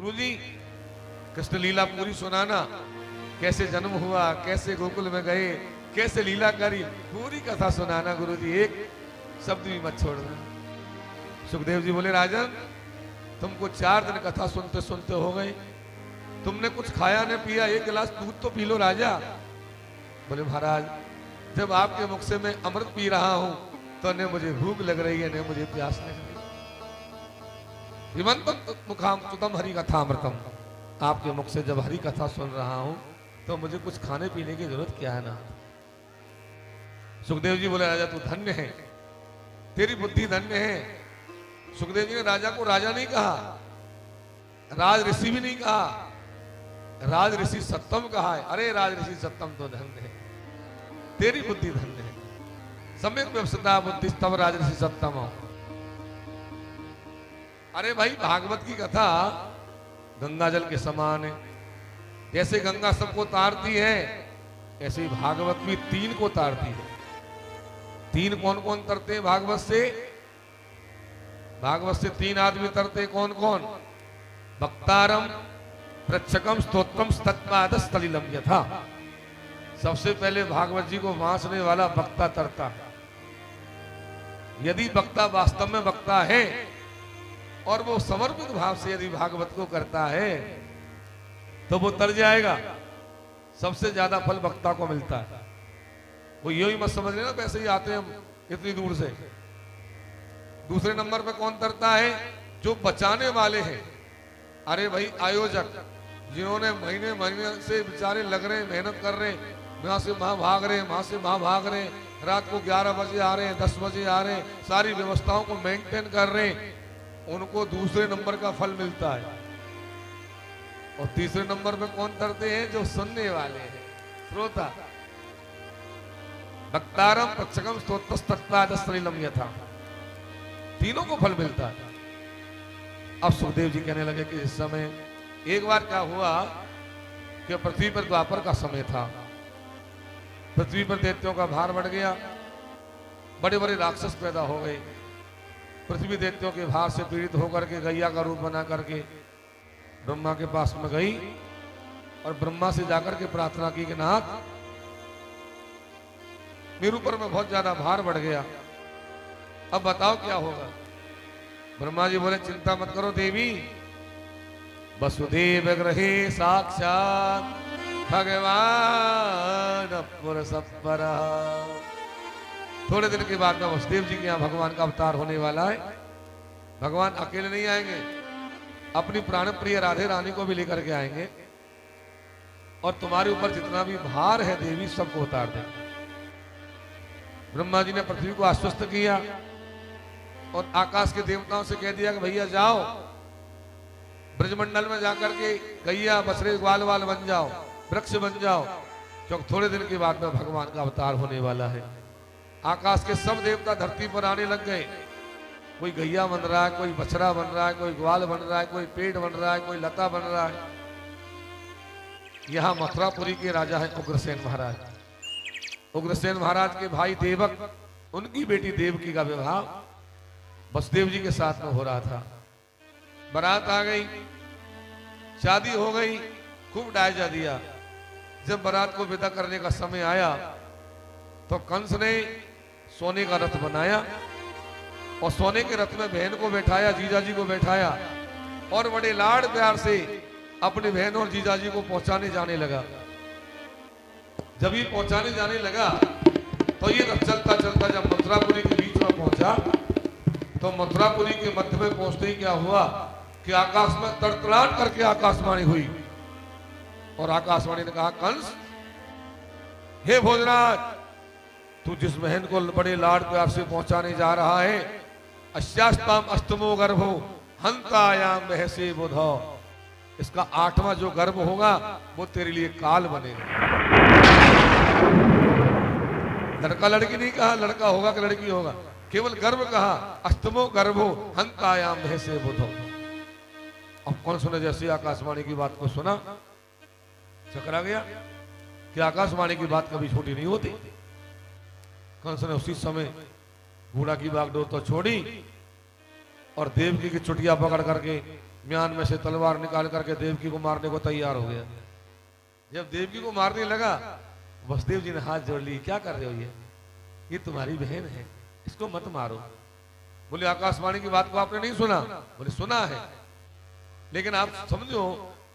गुरुजी कृष्ण लीला पूरी सुनाना, कैसे जन्म हुआ, कैसे गोकुल में गए, कैसे लीला करी, पूरी कथा सुनाना गुरुजी, एक शब्द भी मत छोड़ना। सुखदेव जी बोले राजन तुमको 4 दिन कथा सुनते सुनते हो गए, तुमने कुछ खाया न पिया, 1 गिलास दूध तो पी लो राजा। बोले महाराज जब आपके मुख से मैं अमृत पी रहा हूं तो न मुझे भूख लग रही है न मुझे प्यास लग रही है। हिमंत मुखाम सुतम हरि कथा अमृतम, आपके मुख से जब हरि कथा सुन रहा हूं तो मुझे कुछ खाने पीने की जरूरत क्या है ना। सुखदेव जी बोले राजा तू धन्य है, तेरी बुद्धि धन्य है। सुखदेव जी ने राजा को राजा नहीं कहा, राज ऋषि भी नहीं कहा, राज ऋषि सत्तम कहा है। अरे राज ऋषि सत्तम तो धन्य है, तेरी बुद्धि धन्य है। सम्यक व्यवस्था बुद्धि तब राज ऋषि सत्तम हो। अरे भाई भागवत की कथा गंगा जल के समान है, जैसे गंगा सबको तारती है ऐसे ही भागवत भी 3 को तारती है। 3 कौन कौन तरते हैं भागवत से? भागवत से 3 आदमी तरते, कौन कौन? वक्तारम प्रच्छकम स्तोत्रम तत्पाद स्थलिलम यथा। सबसे पहले भागवत जी को वांसने वाला वक्ता तरता है। यदि वक्ता वास्तव में वक्ता है और वो समर्पित भाव से यदि भागवत को करता है तो वो तर जाएगा। सबसे ज्यादा फल वक्ता को मिलता है। वो यही मत समझ लेना वैसे ही आते हैं हम इतनी दूर से। दूसरे नंबर पे कौन तरता है? जो बचाने वाले हैं। अरे भाई आयोजक जिन्होंने महीने महीने से बेचारे लग रहे हैं, मेहनत कर रहे हैं, यहाँ से वहां भाग रहे हैं, वहां से वहां भाग रहे हैं, रात को 11 बजे आ रहे हैं, 10 बजे आ रहे हैं, सारी व्यवस्थाओं को मेंटेन कर रहे हैं, उनको दूसरे नंबर का फल मिलता है। और तीसरे नंबर पे कौन तरते हैं? जो सुनने वाले हैं, श्रोता। वक्तारम प्रच्छकम स्तोत्रस्तत्पादस्थलीलम यथा, तीनों को फल मिलता है। अब सुखदेव जी कहने लगे कि इस समय एक बार क्या हुआ कि पृथ्वी पर द्वापर का समय था। पृथ्वी पर दैत्यों का भार बढ़ गया, बड़े बड़े राक्षस पैदा हो गए। पृथ्वी दैत्यों के भार से पीड़ित होकर के गैया का रूप बना करके ब्रह्मा के पास में गई और ब्रह्मा से जाकर के प्रार्थना की कि नाथ मेरे ऊपर में बहुत ज्यादा भार बढ़ गया, अब बताओ क्या होगा। ब्रह्मा जी बोले चिंता मत करो देवी, वसुदेव गृहे साक्षात भगवान पुरसपर। थोड़े दिन के बाद में वसुदेव जी के यहाँ भगवान का अवतार होने वाला है। भगवान अकेले नहीं आएंगे, अपनी प्राण प्रिय राधे रानी को भी लेकर के आएंगे और तुम्हारे ऊपर जितना भी भार है देवी सबको उतार देंगे। ब्रह्मा जी ने पृथ्वी को आश्वस्त किया और आकाश के देवताओं से कह दिया कि भैया जाओ ब्रजमंडल में जाकर के गैया बछड़े ग्वाल वाल बन जाओ, वृक्ष बन जाओ, क्योंकि थोड़े दिन के बाद में भगवान का अवतार होने वाला है। आकाश के सब देवता धरती पर आने लग गए। कोई गैया बन रहा है, कोई बछड़ा बन रहा है, कोई ग्वाल बन रहा है, कोई पेड़ बन रहा है, कोई लता बन रहा है। यहाँ मथुरापुरी के राजा है उग्रसेन महाराज। उग्रसेन महाराज के भाई देवक, उनकी बेटी देवकी का विवाह वसुदेव जी के साथ में हो रहा था। बारात आ गई, शादी हो गई, खूब डायजा दिया। जब बारात को विदा करने का समय आया तो कंस ने सोने का रथ बनाया और सोने के रथ में बहन को बैठाया, जीजाजी को बैठाया और बड़े लाड़ प्यार से अपनी बहन और जीजाजी को पहुंचाने जाने लगा। जब ये पहुंचाने जाने लगा तो ये रथ चलता चलता जब मथुरापुरी के बीच में पहुंचा तो मथुरापुरी के मध्य में पहुंचते ही क्या हुआ कि आकाश में तड़तड़ाहट करके आकाशवाणी हुई और आकाशवाणी ने कहा कंस, हे भोजराज, तू जिस बहन को बड़े लाड़ प्यार से पहुंचाने जा रहा है, अश्यास्ताम अष्टमो गर्भो हंतायाम बहसे बुधो, इसका 8वां जो गर्भ होगा वो तेरे लिए काल बनेगा। लड़का लड़की नहीं कहा, लड़का होगा कि लड़की होगा, केवल गर्भ कहा। अष्टमो गर्भो हंतायाम बहसे बुधो। अब कौन सुने जैसे आकाशवाणी की बात को सुना चकरा गया कि आकाशवाणी की बात कभी छोटी नहीं होती। कंस ने उसी समय घोड़ा की बागडोर तो छोड़ी और देवकी की चुटिया पकड़ करके म्यान में से तलवार निकाल करके देवकी को मारने को तैयार हो गया। जब देवकी को मारने लगा, वसुदेव जी ने हाथ जोड़ ली, क्या कर रहे हो, ये तुम्हारी बहन है, इसको मत मारो। बोले आकाशवाणी की बात को आपने नहीं सुना? बोले सुना है, लेकिन आप समझो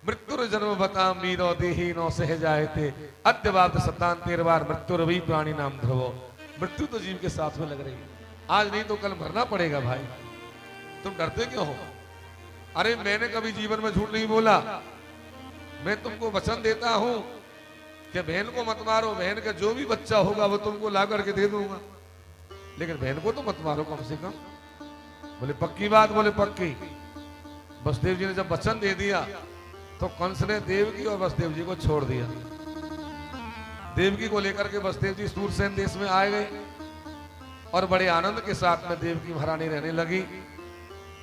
मृत्यु जन्म बताम वीरो देही नो सह जाए थे अद्यवाद सतान 13 बार मृत्यु रवि प्राणी नाम ध्रुवो। मृत्यु तो जीव के साथ में लग रही है, आज नहीं तो कल मरना पड़ेगा भाई, तुम डरते क्यों हो? अरे मैंने कभी जीवन में झूठ नहीं बोला, मैं तुमको वचन देता हूं कि बहन को मत मारो, बहन का जो भी बच्चा होगा वो तुमको ला करके दे दूंगा, लेकिन बहन को तो मत मारो कम से कम। बोले पक्की बात? बोले पक्की। वसुदेव जी ने जब वचन दे दिया तो कंस ने देवकी और वसुदेव जी को छोड़ दिया। देवकी को लेकर के वसुदेव जी सूरसेन देश में आए गए और बड़े आनंद के साथ में देवकी महारानी रहने लगी।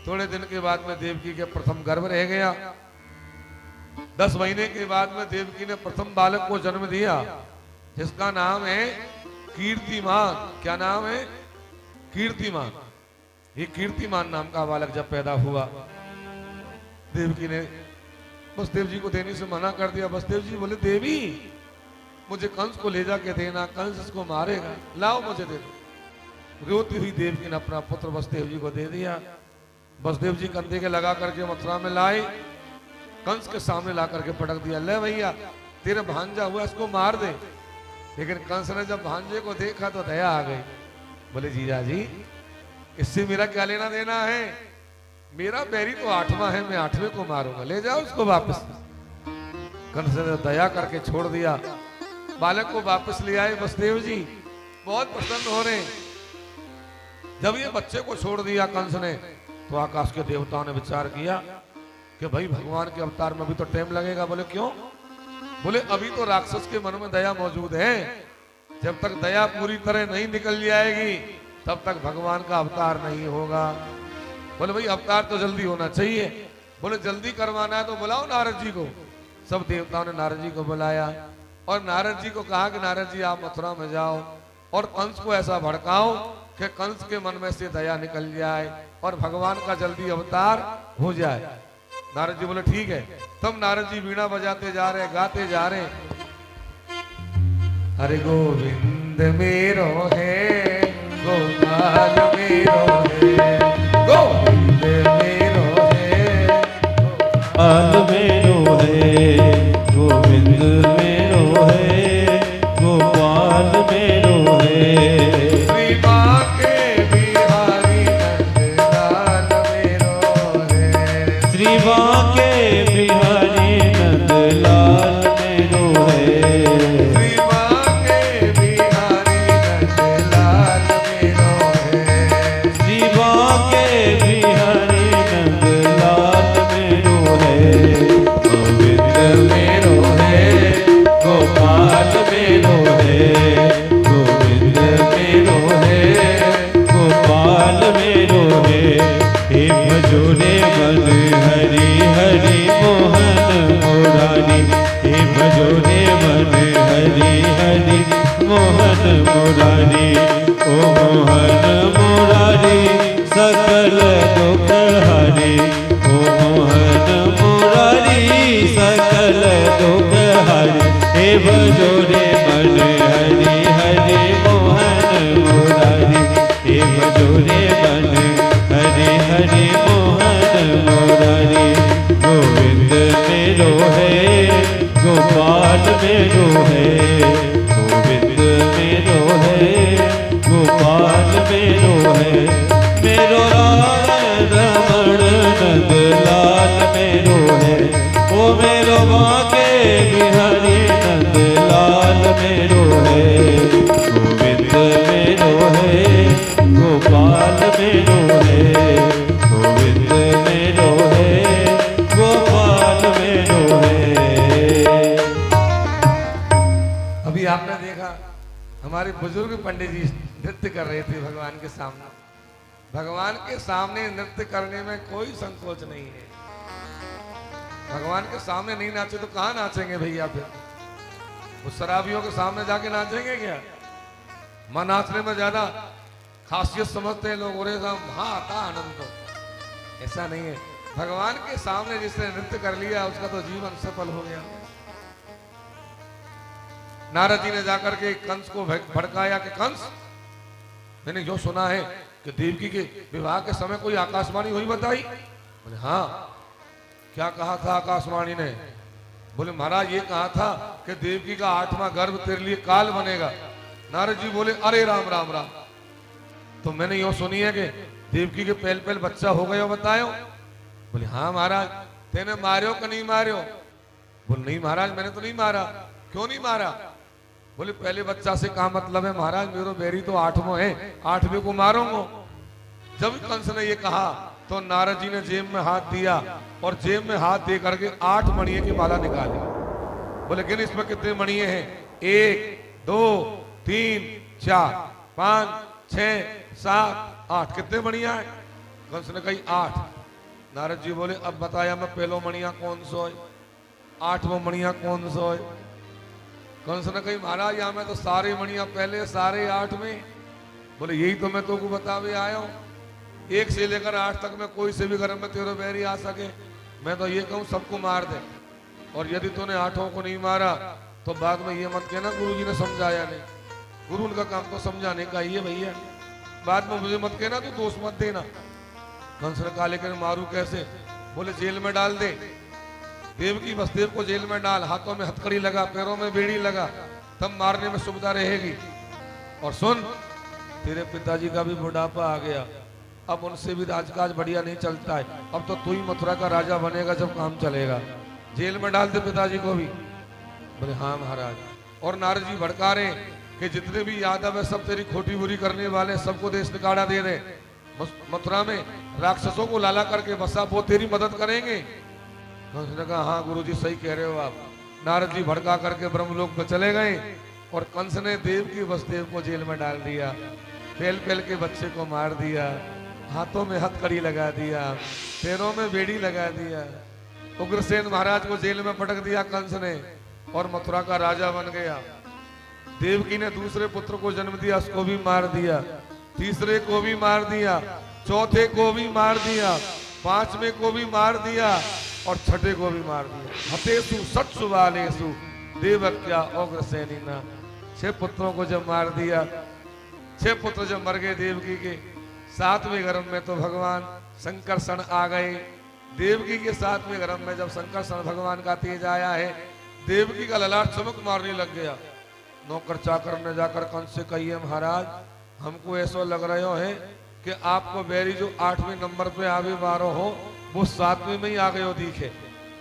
थोड़े दिन के बाद में देवकी के प्रथम गर्भ रह गया। 10 महीने के बाद में देवकी ने प्रथम बालक को जन्म दिया, जिसका नाम है कीर्तिमान। क्या नाम है? कीर्तिमान। ये कीर्तिमान नाम का बालक जब पैदा हुआ, देवकी ने वसुदेव जी को देने से मना कर दिया। वसुदेव जी बोले देवी मुझे कंस को ले जाके देना, कंस इसको मारेगा, लाओ मुझे दे दो। रोती हुई देवकी ने अपना पुत्र वसुदेव जी को दे दिया। वसुदेव जी कंधे के लगा करके मथुरा में लाए, कंस के सामने ला करके पटक दिया, ले भैया तेरा भांजा हुआ, इसको मार दे। लेकिन कंस ने जब भांजे को देखा तो दया आ गई। बोले जीजा जी इससे मेरा क्या लेना देना है, मेरा बैरी तो 8वां है, मैं 8वें को मारूंगा, ले जाओ उसको वापस। कंस ने दया करके छोड़ दिया, बालक को वापस ले आए वसुदेव जी, बहुत प्रसन्न हो रहे। जब ये बच्चे को छोड़ दिया कंस ने, तो आकाश के देवताओं ने विचार किया कि भाई भगवान के अवतार में अभी तो टाइम लगेगा। बोले क्यों? बोले अभी तो राक्षस के मन में दया मौजूद है, जब तक दया पूरी तरह नहीं निकल जाएगी तब तक भगवान का अवतार नहीं होगा। बोले भाई अवतार तो जल्दी होना चाहिए। बोले जल्दी करवाना है तो बुलाओ नारद जी को। सब देवताओं ने नारद जी को बुलाया और नारद जी को कहा कि नारद जी आप मथुरा में जाओ और कंस को ऐसा भड़काओ कि कंस के मन में से दया निकल जाए और भगवान का जल्दी अवतार हो जाए। नारद जी बोले ठीक है। तब नारद जी वीणा बजाते जा रहे, गाते जा रहे, हरे गोविंद मेरो है, गोपाल मेरो है, गोविंद मेरो है, गोपाल मेरो है, गोविंद मेरो है, गोपाल मेरो है। श्री बांके बिहारी नंदलाल मेरो है, श्री बांके बिहारी नंदलाल मेरो है, श्री बांके बिहारी नंदलाल मेरो है, श्री बांके बिहारी नंदलाल मेरो है। गोविंद मेरो है, गोपाल मेरो है, गोविंद मेरो है, गोपाल मेरो है। हे भजोरे मन हरि हरि मोहन मुरारी, हे भजोरे मन हरि हरि मोहन मुरारी। ओ मोहन मुरारी सकल दुख हरि, ओ मोहन मुरारी सकल दुख हरि। हे भजोरे मन हरि हरि मोहन मुरारी, हे भजोरे मन हरि हरि मोहन मुरारी। गोविंद मेरो है, गोपाल मेरो है, गोविंद मेरो है, गोपाल मेरो है। मेरो रमण नंदलाल मेरो है, ओ मेरो बांके बिहारी नंदलाल मेरो है। गोविंद मेरो है, गोपाल मेरो है, गोविंद मेरो है, गोपाल मेरो है। अभी आपने देखा हमारे बुजुर्ग पंडित जी नृत्य कर रहे थे भगवान के सामने। भगवान के सामने नृत्य करने में कोई संकोच नहीं है। भगवान के सामने नहीं नाचे तो कहां नाचेंगे भैया? फिर उस शराबियों के सामने जाके नाचेंगे क्या? मां नाचने में ज्यादा खासियत समझते हैं लोग, और वहां आता आनंद। तो ऐसा नहीं है। भगवान के सामने जिसने नृत्य कर लिया उसका तो जीवन सफल हो गया। नारद जी ने जाकर के कंस को भड़काया कि कंस, मैंने जो सुना है कि देवकी के विवाह के समय कोई आकाशवाणी हुई बताई। बोले हाँ, क्या कहा था आकाशवाणी ने? बोले महाराज ये कहा था कि देवकी का 8वां गर्भ तेरे लिए काल बनेगा। नारद जी बोले अरे राम राम राम, तो मैंने यो सुनी है कि देवकी के पहल पहल बच्चा हो गया बतायो। बोले हाँ महाराज, तेने मार्यो कि नहीं मार्यो? बोले नहीं महाराज मैंने तो नहीं मारा। क्यों नहीं मारा? बोले पहले बच्चा से क्या मतलब है महाराज, मेरो बेरी तो 8वां है, 8वें को मारूंगा। जब कंस ने ये कहा तो नारद जी ने जेब में हाथ दिया और जेब में हाथ दे करके 8 मणिये की माला निकाली। बोले गिन इसमें कितने मणिये हैं? 1 2 3 4 5 6 7 8। कितने मणिया है? कंस ने कही 8। नारद जी बोले अब बताया मैं पहलो मणिया कौन सो है, 8वां मणिया कौन सो है? कंस ने कही महाराज यहाँ में तो सारे मणिया पहले सारे 8 में। बोले यही तो मैं तुमको बतावे आया हूँ, 1 से लेकर 8 तक में कोई से भी घर में तेरे बैरी आ सके। मैं तो ये कहूँ सबको मार दे, और यदि तूने 8 को नहीं मारा तो बाद में ये मत कहना गुरु जी ने समझाया नहीं। गुरु उनका काम तो समझाने का ही है भैया, बाद में मुझे मत कहना, तू दोष मत देना। कंस ने कहा लेकिन मारू कैसे? बोले जेल में डाल दे, देवकी वसुदेव को जेल में डाल, हाथों में हथकड़ी लगा, पैरों में बेड़ी लगा, तब मारने में सुविधा रहेगी। और सुन, तेरे पिताजी का भी बुढ़ापा आ गया, अब उनसे भी राजकाज बढ़िया नहीं चलता है, अब तो तू ही मथुरा का राजा बनेगा जब काम चलेगा। जेल में डाल दे पिताजी को भी। बोले हाँ महाराज। और नारद जी भड़का रहे कि जितने भी यादव है सब तेरी खोटी बुरी करने वाले, सबको देश निकाला दे रहे, मथुरा में राक्षसों को लाला करके बसा, वो तेरी मदद करेंगे। उसने कहा हाँ गुरु जी सही कह रहे हो आप। नारद जी भड़का करके ब्रह्मलोक में चले गए और कंस ने देवकी वसुदेव को जेल में डाल दिया, पहल पहल के बच्चे को मार दिया, हाथों में हथकड़ी लगा दिया, पैरों में बेड़ी लगा दिया। उग्रसेन महाराज को जेल में पटक दिया कंस ने और मथुरा का राजा बन गया। देवकी ने दूसरे पुत्र को जन्म दिया, उसको भी मार दिया, तीसरे को भी मार दिया, चौथे को भी मार दिया, 5वें को भी मार दिया और 6ठे को भी मार दिया। हतेसु सत्सु वालेसु देवक्या उग्रसेनिना। 6 पुत्रों को जब मार दिया, 6 पुत्र जब मर गए देवकी के, 7वें गर्भ में तो भगवान संकर्षण आ गए। देवकी के 7वें गर्भ में जब संकर्षण भगवान का तेज आया है, देवकी का ललाट चमक मारने लग गया। नौकर चाकर ने जाकर कंस से कही है महाराज हमको ऐसा लग रहा है कि आपको बैरी जो 8वें नंबर पे आवे बारो हो वो 7वें में ही आ गए हो दिखे।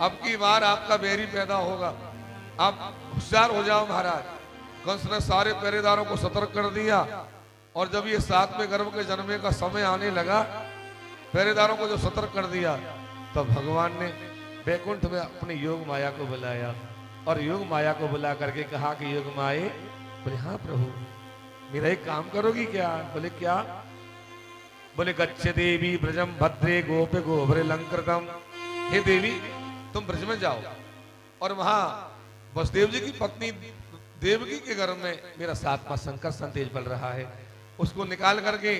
अब की बार आपका बैरी पैदा होगा, आप होशियार हो जाओ महाराज। कंस ने सारे पहरेदारों को सतर्क कर दिया और जब ये 7वें गर्भ के जन्मे का समय आने लगा, पहरेदारों को जो सतर्क कर दिया, तब भगवान ने बैकुंठ में अपनी योग माया को बुलाया और योग माया को बुला करके कहा कि योग माए। बोले हाँ प्रभु, मेरा एक काम करोगी क्या? बोले क्या? बोले गच्छ देवी ब्रजम भद्रे गोपे गोभरे लंकृतम। हे देवी तुम ब्रज में जाओ और वहां वसुदेव जी की पत्नी देवकी के घर में मेरा 7वां संकर्षण तेज बल रहा है, उसको निकाल करके,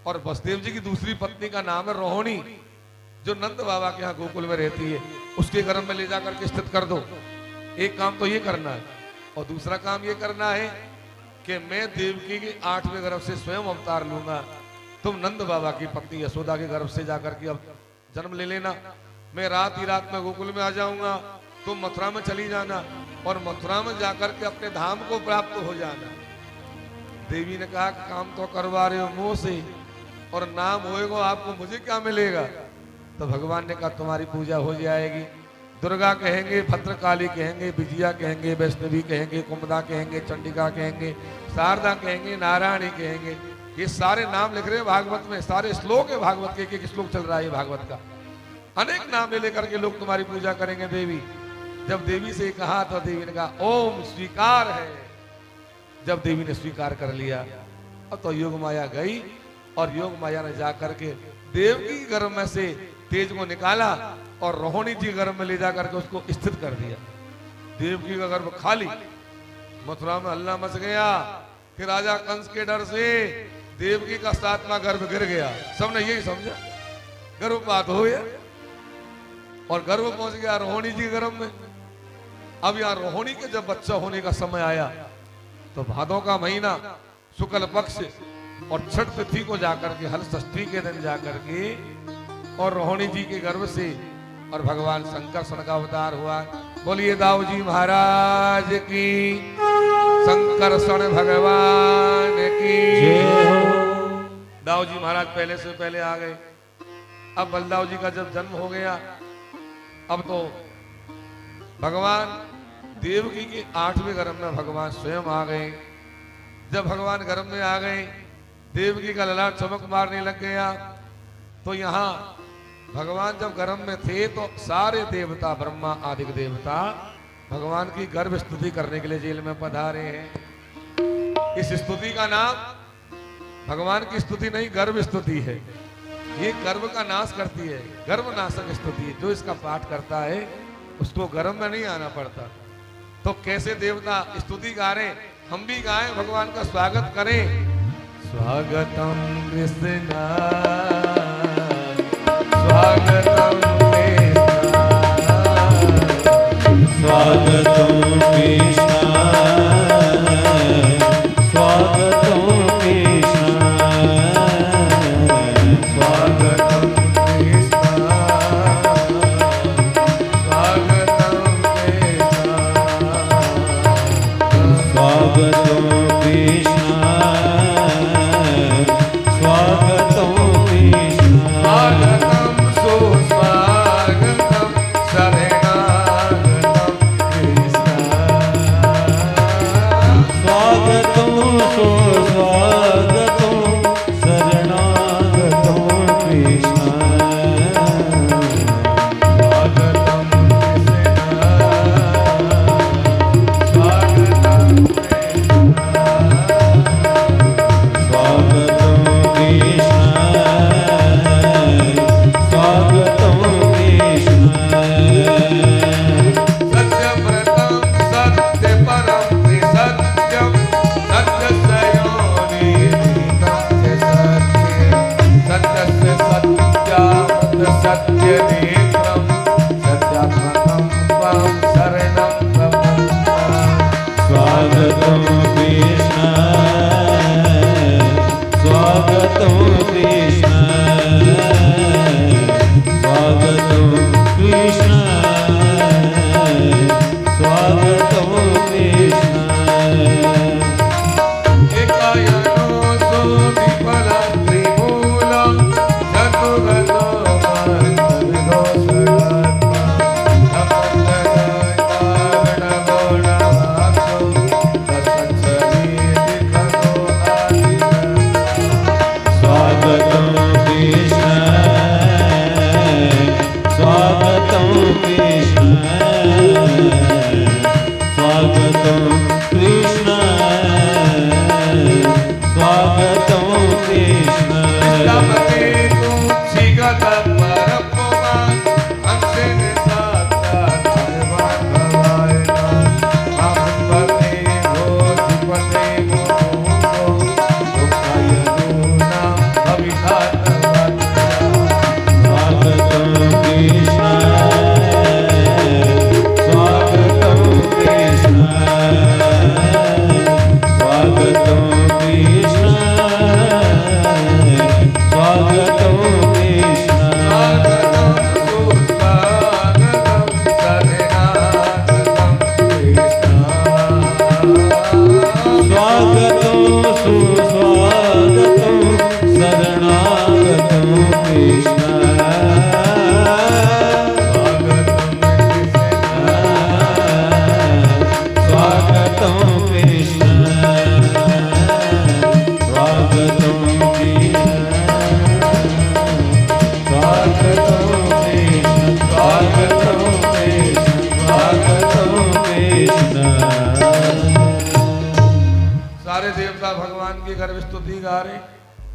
और वसुदेव जी की दूसरी पत्नी का नाम है रोहिणी, जो नंद बाबा के यहाँ गोकुल में रहती है, उसके घर में ले जाकर के स्थित कर दो। एक काम तो ये करना है और दूसरा काम ये करना है कि मैं देवकी के 8वें गर्भ से स्वयं अवतार लूंगा, तुम नंद बाबा की पत्नी यशोदा के गर्भ से जाकर के अब जन्म ले लेना। मैं रात ही रात में गोकुल में आ जाऊंगा, तुम मथुरा में चली जाना और मथुरा में जाकर के अपने धाम को प्राप्त हो जाना। देवी ने कहा काम तो करवा रहे हो मुंह से और नाम होएगा आपको, मुझे क्या मिलेगा? तो भगवान ने कहा तुम्हारी पूजा हो जाएगी। दुर्गा कहेंगे, भद्रकाली कहेंगे, विजया कहेंगे, वैष्णवी कहेंगे, कुमुदा कहेंगे, चंडिका कहेंगे, शारदा कहेंगे, नारायणी कहेंगे। ये सारे नाम लिख रहे हैं भागवत में, सारे श्लोक है भागवत के, एक श्लोक चल रहा है भागवत का। अनेक नाम ले लेकर के लोग तुम्हारी पूजा करेंगे देवी। जब देवी से कहा तो देवी ने कहा ओम स्वीकार है। जब देवी ने स्वीकार कर लिया, अब तो योग माया गई और योग माया ने जाकर के देवकी के गर्भ में से तेज को निकाला और रोहिणी जी गर्भ में ले जाकर के उसको स्थित कर दिया। देवकी का गर्भ खाली। मथुरा में हल्ला मच गया कि राजा कंस के डर से देवकी का 7वां गर्भ गिर गया। सबने यही समझा गर्भपात हो गया। और गर्भ पहुंच गया रोहिणी जी के गर्भ में। अब यहाँ रोहिणी के जब बच्चा होने का समय आया तो भादों का महीना शुक्ल पक्ष और छठ तिथि को जाकर के हल षष्ठी के दिन जाकर के और रोहिणी जी के गर्भ से और भगवान शंकर का अवतार हुआ। बोलिए दाऊ जी महाराज की, शंकरषण भगवान की। दाऊ जी महाराज पहले से पहले आ गए। अब बलदाऊ जी का जब जन्म हो गया, अब तो भगवान देवकी के 8वें गर्भ में भगवान स्वयं आ गए। जब भगवान गर्भ में आ गए, देवकी का ललाट चमक मारने लग गया। तो यहाँ भगवान जब गर्भ में थे तो सारे देवता, ब्रह्मा आदि देवता भगवान की गर्भ स्तुति करने के लिए जेल में पधारे हैं। इस स्तुति का नाम भगवान की स्तुति नहीं, गर्भ स्तुति है। ये गर्भ का नाश करती है, गर्भ नाशक स्तुति। जो इसका पाठ करता है उसको गर्भ में नहीं आना पड़ता। तो कैसे देवता स्तुति गा रहे, हम भी गाएं, भगवान का स्वागत करें। स्वागतम कृष्ण, स्वागतम कृष्ण, स्वागतम कृष्ण, स्वागतम कृष्ण, स्वागतम कृष्ण, स्वागतम कृष्ण, स्वागतम कृष्ण, स्वागतम कृष्ण, स्वागतम सुस्वागतम शरणागतम कृष्ण, स्वागतम सुस्वागतम शरणागतम कृष्ण, स्वागतम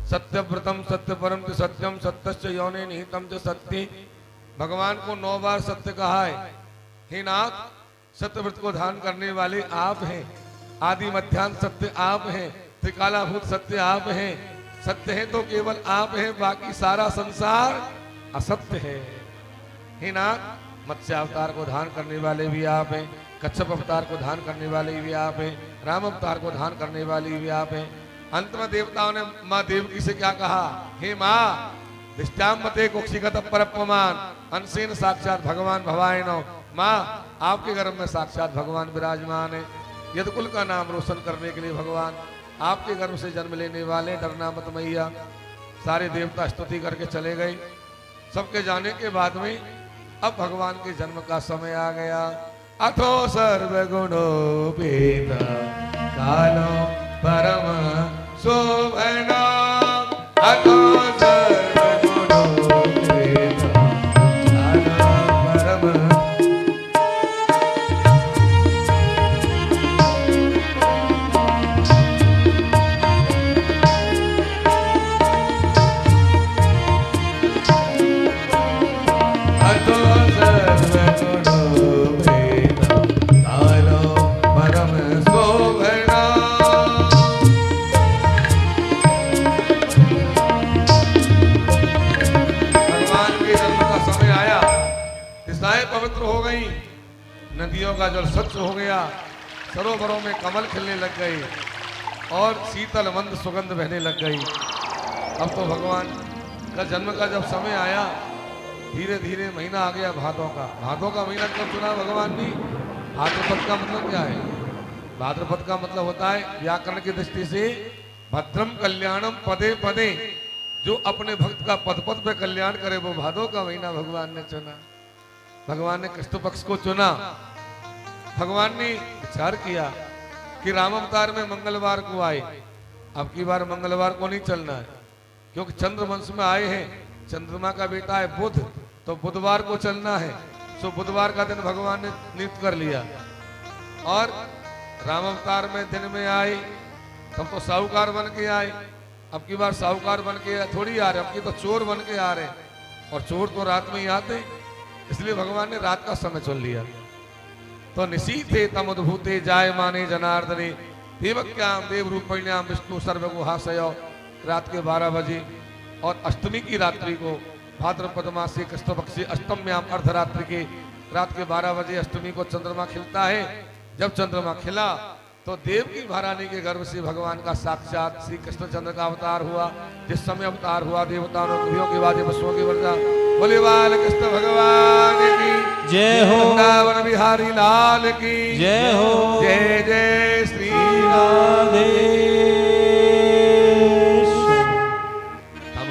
सत्यव्रतम सत्य परम च सत्यम सत्यस्य योनि निहितम च सत्य। भगवान को 9 बार सत्य कहा है। हे नाथ, सत्यव्रत को धारण करने वाले आप हैं। आदि मध्यान्ह सत्य आप हैं। त्रिकालाभूत सत्य आप हैं। सत्य है तो केवल आप हैं, बाकी सारा संसार असत्य है। हे नाथ, मत्स्य अवतार को धारण करने वाले भी आप हैं, कच्छप अवतार को धारण करने वाले भी आप हैं, राम अवतार को धारण करने वाले भी आप हैं। अंत में देवताओं ने माँ देवकी से क्या कहा, हे माँ दिष्टाम मते कुक्षिगत परपमान अनसेन साक्षात भगवान भवायनो। माँ आपके गर्भ में साक्षात भगवान विराजमान है। यदकुल का नाम रोशन करने के लिए भगवान आपके गर्भ से जन्म लेने वाले, डरना मत मैया। सारे देवता स्तुति करके चले गए। सबके जाने के बाद में अब भगवान के जन्म का समय आ गया। अथो सर्वगुणोपेत कालो परम शोभना, अथो सर्वगुणोपेत कालो परम। पवित्र हो गई, नदियों का जल स्वच्छ हो गया, सरोवरों में कमल खिलने लग गए और शीतल मंद सुगंध बहने लग गई। अब तो भगवान का जन्म का जब समय आया, धीरे धीरे महीना आ गया भादों का। भादों का महीना कब चुना भगवान ने? भाद्रपद का मतलब क्या है? भाद्रपद का मतलब होता है व्याकरण की दृष्टि से भद्रम कल्याणम पदे पदे, जो अपने भक्त का पद पद पे कल्याण करे, वो भादों का महीना भगवान ने चुना। भगवान ने कृष्ण पक्ष को चुना। भगवान ने विचार किया कि राम अवतार में मंगलवार को आए, अब की बार मंगलवार को नहीं चलना है, क्योंकि चंद्रवंश में आए हैं, चंद्रमा का बेटा है बुध, तो बुधवार को चलना है। सो बुधवार का दिन भगवान ने नियुक्त कर लिया। और राम अवतार में दिन में आए, तब तो साहूकार बन के आए। अब की बार साहूकार बन के थोड़ी आ रहे, अब की तो चोर बन के आ रहे, और चोर तो रात में ही आते, इसलिए भगवान ने रात का समय चुन लिया। तो निशीथे तम उद्भूते जाय माने जनार्दने देवक्याम देव रूपिण्याम विष्णु सर्वगुहाशय। रात के 12 बजे और अष्टमी की रात्रि को, भाद्रपद मास से कृष्ण पक्ष से अष्टम्याम अर्धरात्रि के रात के 12 बजे अष्टमी को चंद्रमा खिलता है। जब चंद्रमा खिला तो देव की महारानी के गर्भ से भगवान का साक्षात श्री कृष्णचंद्र का अवतार हुआ। जिस समय अवतार हुआ, देवताओं ने कवियों के बाजे पशुओं की वर्जा, बोले बाल कृष्ण भगवान की जय हो, वृंदावन बिहारी लाल की जय हो, जय जय श्री राधे।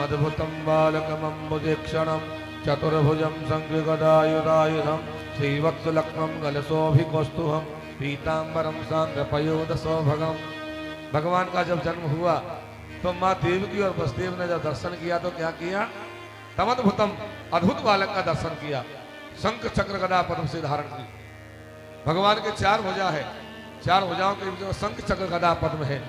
अद्भुतम बालकमंबुजेक्षणम चतुर्भुजम शंखगदायुधायुधम श्रीवत्सलक्ष्मं गलशोभिकौस्तुभम पीतांबरम सांद्रपयोध सौभगम। भगवान का जब जन्म हुआ तो माँ देवकी और वसुदेव ने जब दर्शन किया तो क्या किया? तमद्भुतम, अद्भुत बालक का दर्शन किया। शंख चक्र गदा पद्म से धारण की। भगवान के 4 भुजा है, 4 भुजाओं के बीच में शंख चक्र गदा पद्म है,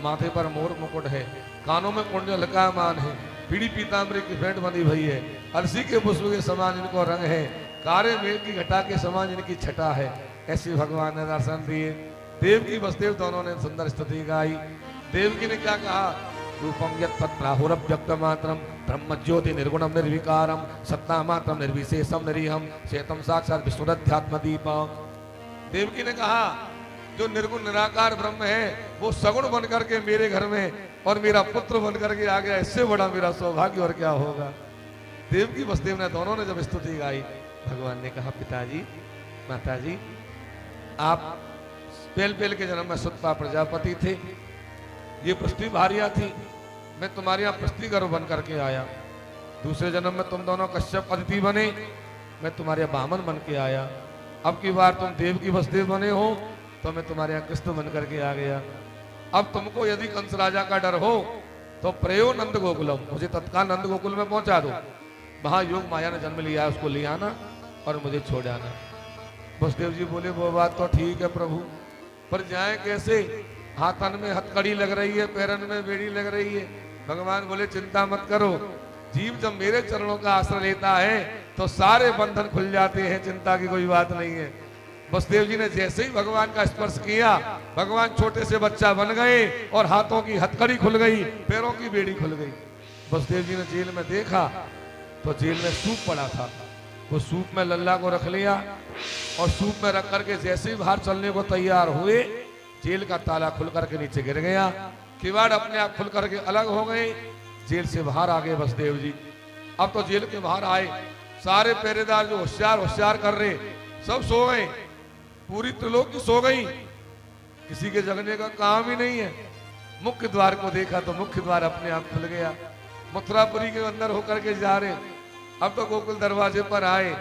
माथे पर मोर मुकुट है, कानों में कुंडल लकामान है, पीड़ी पीताम्बरी की भेंट बंधी भई है, अलसी के पुष्प के समान इनको रंग है, कारे मेघ की घटा के समान इनकी छटा है। ऐसे भगवान ने दर्शन दिए। देवकी वसुदेव दोनों ने सुंदर स्तुति गाई। देवकी ने क्या कहा? रूपम यत्प्राहुरव्यक्तमात्रम ब्रह्म ज्योति निर्गुणम निर्विकारम सत्ता मात्रम निर्विशेषम निरीहम चेतम साक्षात विष्णुरध्यात्म दीपम। देवकी ने कहा जो निर्गुण निराकार ब्रह्म है वो सगुण बन करके मेरे घर में और मेरा पुत्र बन करके आ गया, इससे बड़ा मेरा सौभाग्य और क्या होगा। देवकी वसुदेव ने दोनों ने जब स्तुति गाई, भगवान ने कहा पिताजी माताजी आप पेल पेल के जन्म में सुतपा प्रजापति थे, ये पृथ्वी भारिया थी, मैं तुम्हारे यहाँ पृथ्वी गर्भ बन करके आया। दूसरे जन्म में तुम दोनों कश्यप अदिति बने, मैं तुम्हारे यहाँ वामन बन के आया। अब की बार तुम देव की वसुदेव बने हो तो मैं तुम्हारे यहाँ कृष्ण बन करके आ गया। अब तुमको यदि कंस राजा का डर हो तो प्रयो नंद गोकुलम, मुझे तत्काल नंद गोकुल में पहुंचा दो, वहां योग माया ने जन्म लिया है, उसको ले आना और मुझे छोड़ आना। वसुदेव जी बोले वो बात तो ठीक है प्रभु, पर जाए कैसे? हाथन में हथकड़ी लग रही है, पैरन में बेड़ी लग रही है। भगवान बोले चिंता मत करो, जीव जब मेरे चरणों का आश्रय लेता है तो सारे बंधन खुल जाते हैं, चिंता की कोई बात नहीं है। वसुदेव जी ने जैसे ही भगवान का स्पर्श किया, भगवान छोटे से बच्चा बन गए और हाथों की हथकड़ी खुल गई, पैरों की बेड़ी खुल गई। वसुदेव जी ने जेल में देखा तो जेल में सूप पड़ा था, वो सूप में लल्ला को रख लिया और सूप में रख करके जैसे ही बाहर चलने को तैयार हुए, जेल का ताला खुल करके नीचे गिर गया, किवाड़ अपने आप खुल करके अलग हो गए, जेल से बाहर आ गए बसदेव जी। अब तो जेल के बाहर आए, सारे पहरेदार जो होशियार होशियार कर रहे सब सो गए, पूरी त्रिलोकी सो गई, किसी के जगने का काम ही नहीं है। मुख्य द्वार को देखा तो मुख्य द्वार अपने आप खुल गया, मथुरापुरी के अंदर होकर के जा रहे। अब तो गोकुल दरवाजे पर आए,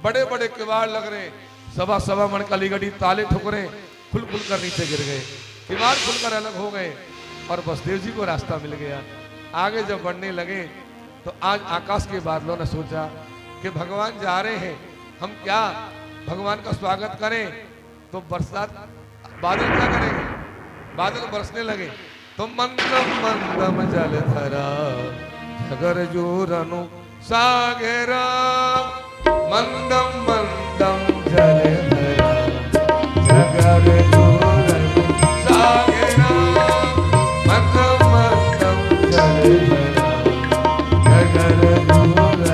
बड़े बड़े किवाड़ लग रहे, सवा सवा मन कली गड़ी ताले ठुकरे, खुल खुल कर नीचे गिर गए, किवाड़ खुलकर अलग हो गए और बसदेव जी को रास्ता मिल गया। आगे जब बढ़ने लगे तो आज आकाश के बादलों ने सोचा कि भगवान जा रहे हैं, हम क्या भगवान का स्वागत करें। तो बरसात बादल क्या करेंगे, बादल बरसने लगे तो मंदम मंदम जल धरा जगर जोरनु सागरा, मंदम मंदम जल धरा जगर जोरनु सागरा, मंदम मंदम जल धरा जगर जोरनु।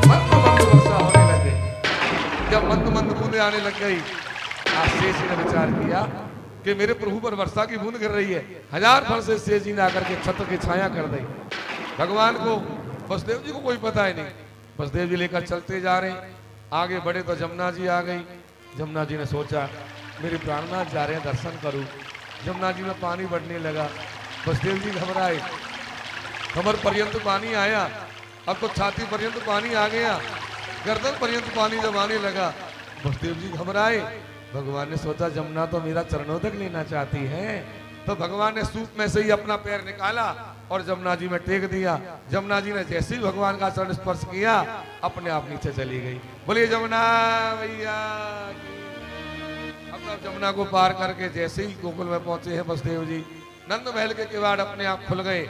मंद मंद वर्षा होने लगे, जब मंद मंद बूंदे आने लग गई, आज शेष ने विचार किया कि मेरे प्रभु पर वर्षा की बूंद गिर रही है, 1000 फल से शेष जी ने आकर के छत्र की छाया कर दी। भगवान को बसदेव जी को कोई पता ही नहीं, बसदेव जी लेकर चलते जा रहे, आगे बढ़े तो जमुना जी आ गई। जमुना जी ने सोचा मेरे प्राणनाथ जा रहे हैं, दर्शन करूं। जमुना जी में पानी बढ़ने लगा, बसदेव जी घबराए, कमर पर्यंत पानी आया, अब तो छाती पर्यंत पानी आ गया, गर्दन पर्यंत पानी जब आने लगा, बसदेव जी घबराए। भगवान ने सोचा जमुना तो मेरा चरणों तक लेना चाहती है, तो भगवान ने सूप में से ही अपना पैर निकाला और जमुना जी में टेक दिया। जमुना जी ने जैसे ही भगवान का चरण स्पर्श किया, अपने आप नीचे चली गई। बोलिए जमुना भैया की। अब जमुना को पार करके जैसे ही गोकुल में पहुंचे हैं बसदेव जी, नंद महल के किवाड़ अपने आप खुल गए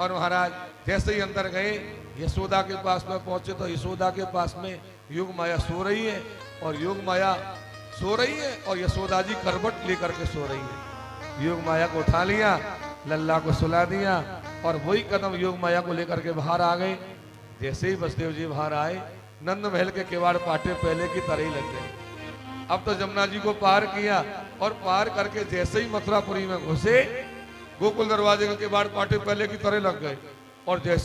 और महाराज जैसे ही अंदर गए, यशोदा के पास में पहुंचे तो यशोदा के पास में योग माया सो रही है और योग माया सो रही है और यशोदा जी करवट लेकर के सो रही है। योग माया को उठा लिया, लल्ला को सुला दिया और वही कदम योग माया को लेकर के बाहर आ गए। जैसे ही बसदेव जी बाहर आए, नंद महल के किवाड़ पाटे पहले की तरह ही लग गए। अब तो जमुना जी को पार किया और पार करके जैसे ही मथुरापुरी में घुसे, गोकुल दरवाजे के किवाड़ पाटे पहले की तरह लग गए और जैसे